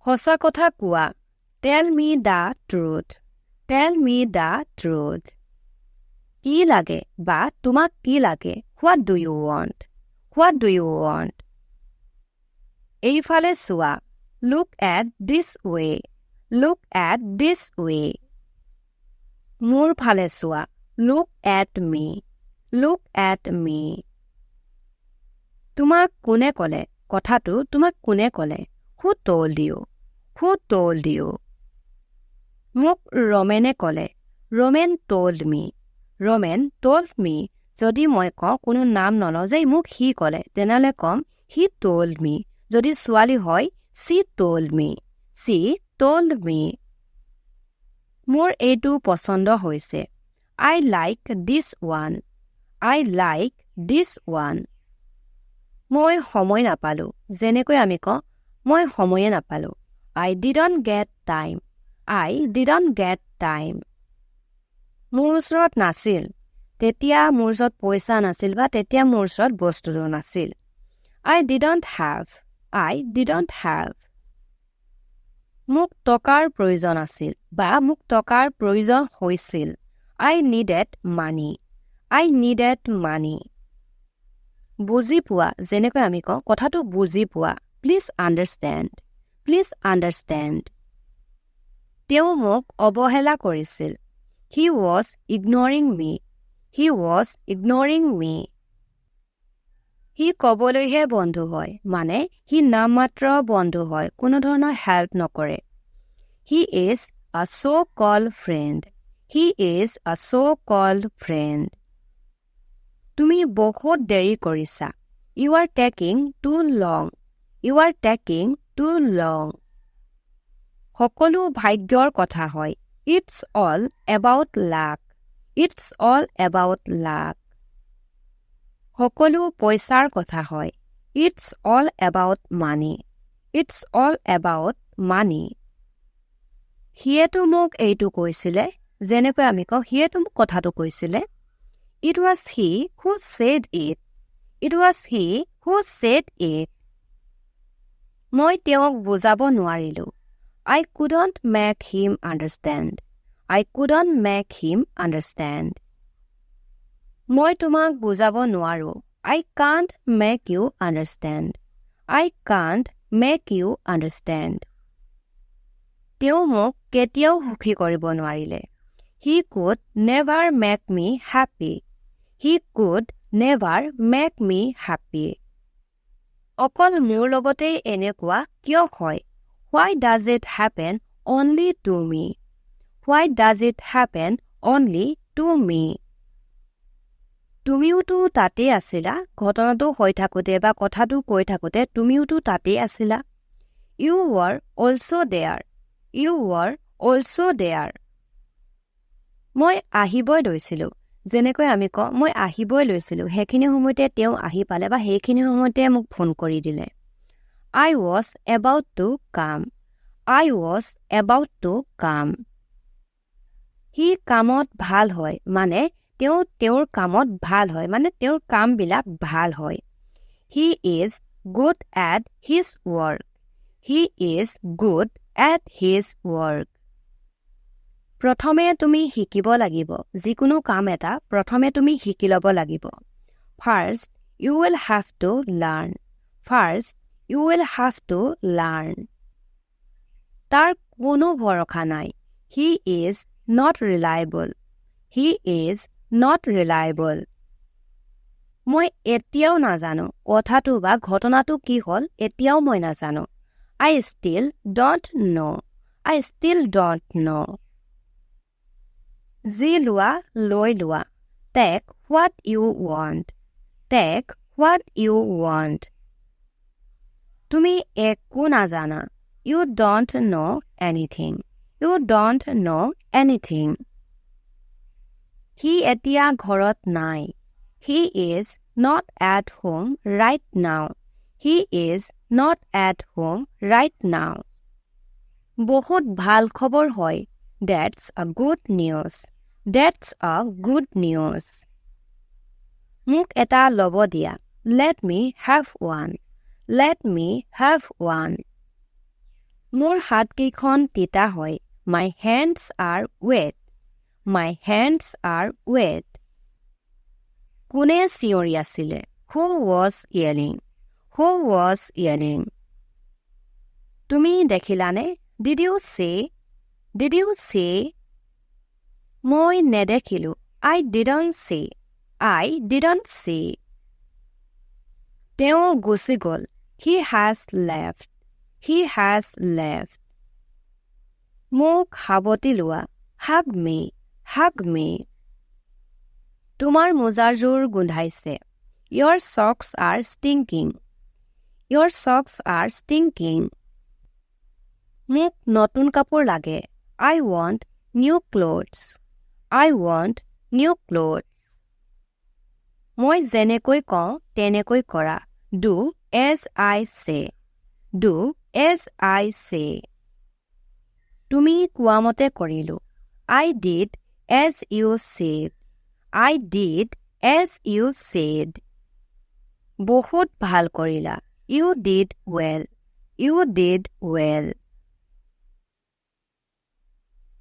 সঁচা কথা কোৱা Tell me the truth. Tell me the truth. কি লাগে বা তোমাক কি লাগে What do you want? What do you want? এইফালে চোৱা Look at this way. Look at this way. মোৰ ফালে চোৱা Look at me. Look at me. তোমাক কোনে ক'লে কথাটো তোমাক কোনে ক'লে Who told you? Who told you? মোক ৰমেনে ক'লে Roman told me. Roman told me. যদি মই কওঁ কোনো নাম নলওঁ যে মোক সি ক'লে তেনেহ'লে কম He told me. যদি ছোৱালী হয় She told me. She told me. মোৰ এইটো পছন্দ হৈছে I like this one. I like this one. মই সময় নাপালো যেনেকৈ আমি কওঁ মই সময়ে নাপালো I didn't get time. I didn't get time. মোৰ ওচৰত নাছিল তেতিয়া মোৰ ওচৰত পইচা নাছিল বা তেতিয়া মোৰ ওচৰত বস্তুটো নাছিল I didn't have. I didn't have. মোক টকাৰ প্ৰয়োজন আছিল বা মোক টকাৰ প্ৰয়োজন হৈছিল I needed money. I needed money. বুজি পোৱা যেনেকৈ আমি কওঁ কথাটো বুজি পোৱা Please understand. Please understand. তেওঁ মোক অৱহেলা কৰিছিল He was ignoring me. He was ignoring me. সি ক'বলৈহে বন্ধু হয় মানে সি নামমাত্ৰ বন্ধু হয় কোনো ধৰণৰ হেল্প নকৰে He is a so-called friend. He is a so-called friend. তুমি বহুত দেৰি কৰিছা You are taking too long. You are taking too long. সকলো ভাগ্যৰ কথা হয় It's all about luck. It's all about luck. সকলো পইচাৰ কথা হয় It's all about money. It's all about money. সিয়েতো মোক এইটো কৈছিলে যেনেকৈ আমি কওঁ সিয়েতো মোক কথাটো কৈছিলে It was he who said it. It was he who said it. মই তেওঁক বুজাব নোৱাৰিলো I couldn't make him understand. I couldn't make him understand. মই তোমাক বুজাব নোৱাৰো I can't make you understand. I can't make you understand. তেওঁ মোক কেতিয়াও সুখী কৰিব নোৱাৰিলে He could never make me happy. He could never make me happy. অকল মোৰ লগতেই এনেকুৱা কিয় হয় Why does it happen only to me? Why does it happen only to me? তুমিওতো তাতে আছিলা ঘটনাটো হৈ থাকোতে বা কথাটো কৈ থাকোতে তুমিওতো তাতে আছিলা You were also there. You were also there. মই আহিবই লৈছিলো যেনেকৈ আমি কওঁ মই আহিবই লৈছিলো সেইখিনি সময়তে তেওঁ আহি পালে বা সেইখিনি সময়তে মোক ফোন কৰি দিলে I was about to come. I was about to come. সি কামত ভাল হয় মানে তেওঁৰ কামত ভাল হয় মানে তেওঁৰ কামবিলাক ভাল হয় He is good at his work. He is good at his work. প্ৰথমে তুমি শিকিব লাগিব যিকোনো কাম এটা প্ৰথমে তুমি শিকি ল'ব লাগিব First, you will have to learn. First, you will have to learn. তাৰ কোনো ভৰসা নাই He is not reliable. He is not reliable. মই এতিয়াও নাজানো কথাটো বা ঘটনাটো কি হ'ল এতিয়াও মই নাজানো I still don't know. I still don't know. যি লোৱা লৈ লোৱা Take what you want. Take what you want. তুমি একো নাজানা You don't know anything. You don't know anything. সি এতিয়া ঘৰত নাই He is not at home right now. He is not at home right now. বহুত ভাল খবৰ হয় That's a good news. That's a good news. মোক এটা ল'ব দিয়া Let me have one. Let me have one. মোৰ হাতকেইখন তিতা হয়। My hands are wet. My hands are wet. কোনে চিঞৰি আছিলে? Who was yelling? Who was yelling? তুমি দেখিলানে? Did you see? Did you see? মই নেদেখিলো। I didn't see. I didn't see. তেওঁ গুচি গ'ল। He has left. He has left. মোক সাৱটি লোৱা। Hug me. Hug me. তোমাৰ মোজাৰযোৰ গোন্ধাইছে। Your socks are stinking. Your socks are stinking. মোক নতুন কাপোৰ লাগে। I want new clothes. I want new clothes. মই যেনেকৈ কওঁ তেনেকৈ কৰা। Do as I say. Do as I say. তুমি কোৱামতে কৰিলো। I did as you said. I did as you said. বহুত ভাল কৰিলা। You did well. You did well.